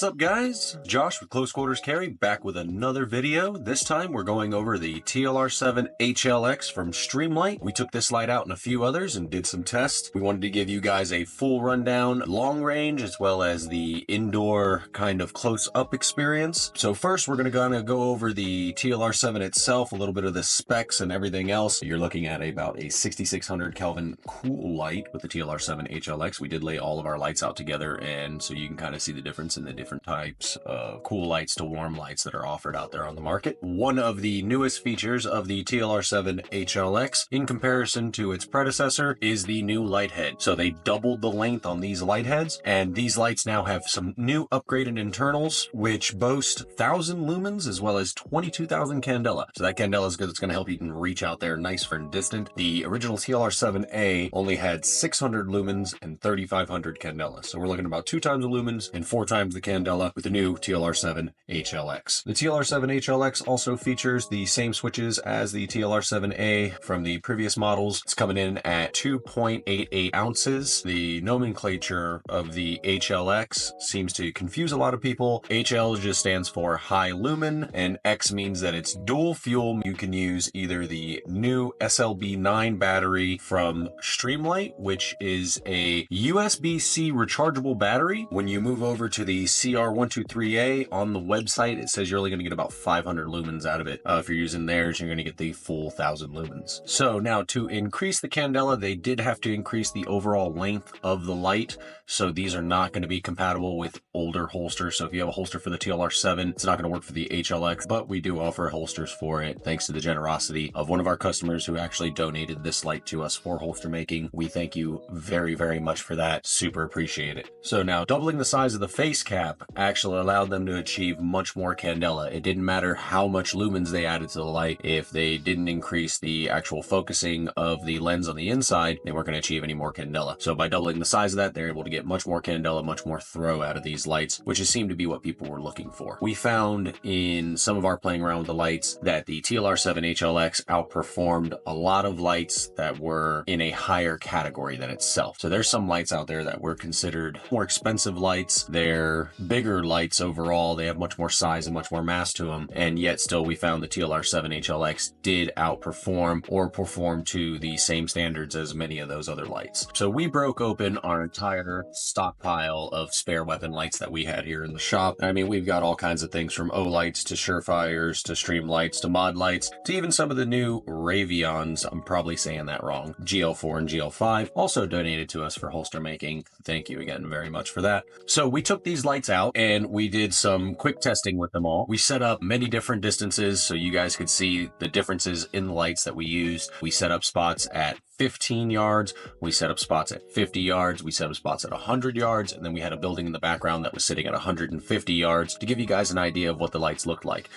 What's up, guys? Josh with Close Quarters Carry back with another video. This time we're going over the TLR7 Hlx from Streamlight. We took this light out and a few others and did some tests. We wanted to give you guys a full rundown, long range, as well as the indoor kind of close-up experience. So first we're going to go over the TLR7 itself, a little bit of the specs and everything else. You're looking at about a 6600 Kelvin cool light with the TLR7 Hlx. We did lay all of our lights out together, and so you can kind of see the difference in the different types of cool lights to warm lights that are offered out there on the market. One of the newest features of the TLR7 Hlx in comparison to its predecessor is the new light head. So they doubled the length on these light heads, and these lights now have some new upgraded internals which boast 1000 lumens as well as 22,000 candela. So that candela is good. It's going to help you can reach out there nice for distant. The original TLR7A only had 600 lumens and 3500 candela. So we're looking at about 2 times the lumens and 4 times the candela with the new TLR7 Hlx. The TLR7 Hlx also features the same switches as the TLR7A from the previous models. It's coming in at 2.88 ounces. The nomenclature of the Hlx seems to confuse a lot of people. HL just stands for high lumen, and X means that it's dual fuel. You can use either the new SLB9 battery from Streamlight, which is a USB-C rechargeable battery. When you move over to the CR123A on the website, it says you're only going to get about 500 lumens out of it. If you're using theirs, you're going to get the full 1000 lumens. So now to increase the candela, they did have to increase the overall length of the light. So these are not going to be compatible with older holsters. So if you have a holster for the TLR7, it's not going to work for the Hlx, but we do offer holsters for it thanks to the generosity of one of our customers who actually donated this light to us for holster making. We thank you very, very much for that. Super appreciate it. So now doubling the size of the face cap actually allowed them to achieve much more candela. It didn't matter how much lumens they added to the light. If they didn't increase the actual focusing of the lens on the inside, they weren't going to achieve any more candela. So by doubling the size of that, they're able to get much more candela, much more throw out of these lights, which has seemed to be what people were looking for. We found in some of our playing around with the lights that the TLR7 Hlx outperformed a lot of lights that were in a higher category than itself. So there's some lights out there that were considered more expensive lights. They're bigger lights overall. They have much more size and much more mass to them. And yet still we found the TLR7 Hlx did outperform or perform to the same standards as many of those other lights. So we broke open our entire stockpile of spare weapon lights that we had here in the shop. I mean, we've got all kinds of things from O-lights to Surefires to Streamlights to Modlites to even some of the new Ravions. I'm probably saying that wrong. GL4 and GL5 also donated to us for holster making. Thank you again very much for that. So we took these lights out and we did some quick testing with them all. We set up many different distances so you guys could see the differences in the lights that we used. We set up spots at 15 yards, we set up spots at 50 yards, we set up spots at 100 yards, and then we had a building in the background that was sitting at 150 yards to give you guys an idea of what the lights looked like.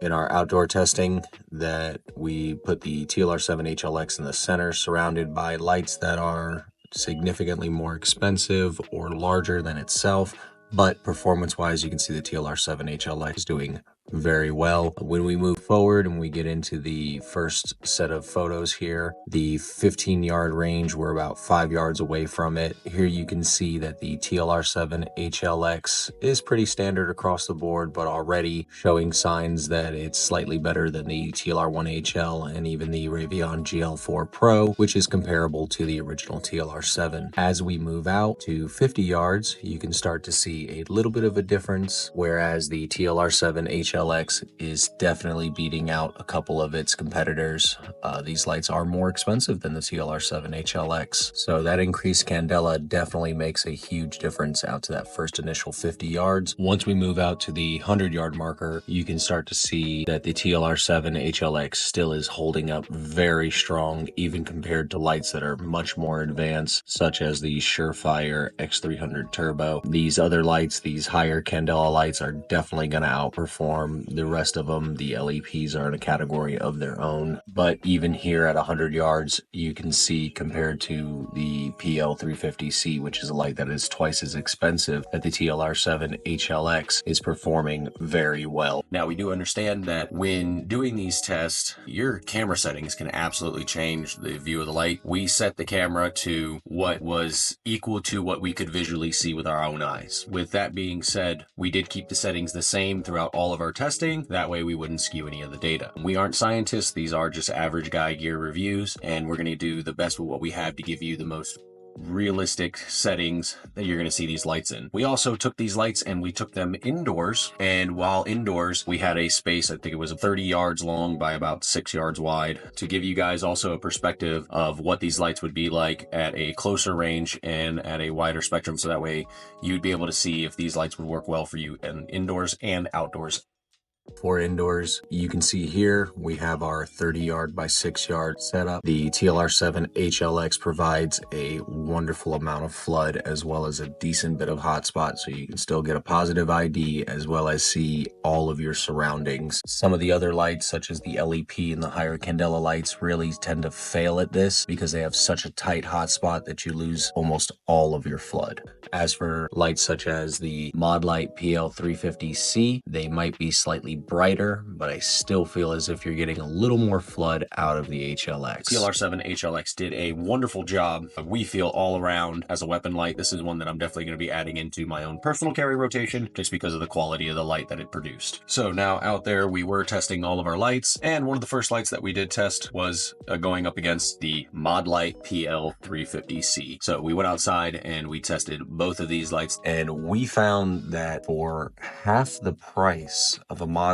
In our outdoor testing, that we put the TLR7 Hlx in the center, surrounded by lights that are significantly more expensive or larger than itself, but performance-wise, you can see the TLR7 Hlx is doing very well. When we move forward and we get into the first set of photos here, the 15-yard range, we're about 5 yards away from it. Here you can see that the TLR7 Hlx is pretty standard across the board, but already showing signs that it's slightly better than the TLR1HL and even the Ravion GL4 Pro, which is comparable to the original TLR7. As we move out to 50 yards, you can start to see a little bit of a difference, whereas the TLR7 Hlx is definitely beating out a couple of its competitors. These lights are more expensive than the TLR7 Hlx, so that increased candela definitely makes a huge difference out to that first initial 50 yards. Once we move out to the 100-yard marker, you can start to see that the TLR7 Hlx still is holding up very strong, even compared to lights that are much more advanced, such as the Surefire X300 Turbo. These other lights, these higher candela lights, are definitely going to outperform The rest of them, the LEPs, are in a category of their own. But even here at 100 yards, you can see compared to the PL350C, which is a light that is twice as expensive, that the TLR7 HLX is performing very well. Now, we do understand that when doing these tests, your camera settings can absolutely change the view of the light. We set the camera to what was equal to what we could visually see with our own eyes. With that being said, we did keep the settings the same throughout all of our testing. That way we wouldn't skew any of the data. We aren't scientists. These are just average guy gear reviews, and we're going to do the best with what we have to give you the most realistic settings that you're going to see these lights in. We also took these lights and we took them indoors, and while indoors we had a space, I think it was 30 yards long by about 6 yards wide, to give you guys also a perspective of what these lights would be like at a closer range and at a wider spectrum, so that way you'd be able to see if these lights would work well for you in indoors and outdoors. For indoors, you can see here we have our 30 yard by 6 yard setup. The TLR7 HLX provides a wonderful amount of flood as well as a decent bit of hotspot, so you can still get a positive ID as well as see all of your surroundings. Some of the other lights, such as the LEP and the higher candela lights, really tend to fail at this because they have such a tight hotspot that you lose almost all of your flood. As for lights such as the Modlite PL350C, they might be slightly brighter, but I still feel as if you're getting a little more flood out of the HLX. TLR7 HLX did a wonderful job, we feel, all around as a weapon light. This is one that I'm definitely going to be adding into my own personal carry rotation just because of the quality of the light that it produced. So now out there we were testing all of our lights, and one of the first lights that we did test was going up against the Modlite PL350C. So we went outside and we tested both of these lights, and we found that for half the price of a Modlite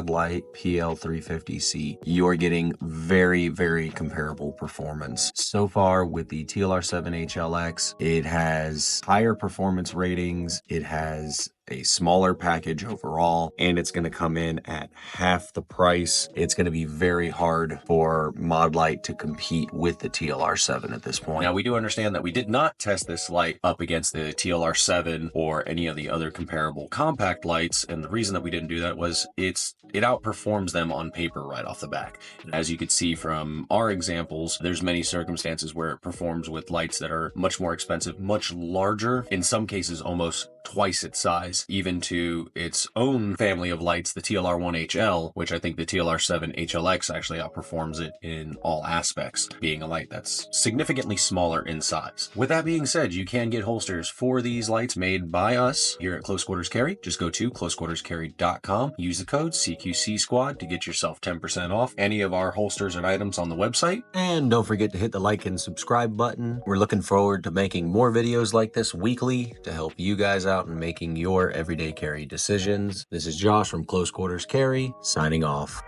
PL350C, you're getting very, very comparable performance. So far with the TLR7 HLX, it has higher performance ratings, it has a smaller package overall, and it's going to come in at half the price. It's going to be very hard for Modlite to compete with the TLR7 at this point. Now, we do understand that we did not test this light up against the TLR7 or any of the other comparable compact lights, and the reason that we didn't do that was it outperforms them on paper right off the back. As you could see from our examples, there's many circumstances where it performs with lights that are much more expensive, much larger, in some cases almost twice its size, even to its own family of lights, the TLR1HL, which I think the TLR7 HLX actually outperforms it in all aspects, being a light that's significantly smaller in size. With that being said, you can get holsters for these lights made by us here at Close Quarters Carry. Just go to closequarterscarry.com, use the code CQC Squad to get yourself 10% off any of our holsters and items on the website. And don't forget to hit the like and subscribe button. We're looking forward to making more videos like this weekly to help you guys out in making your everyday carry decisions. This is Josh from Close Quarters Carry, signing off.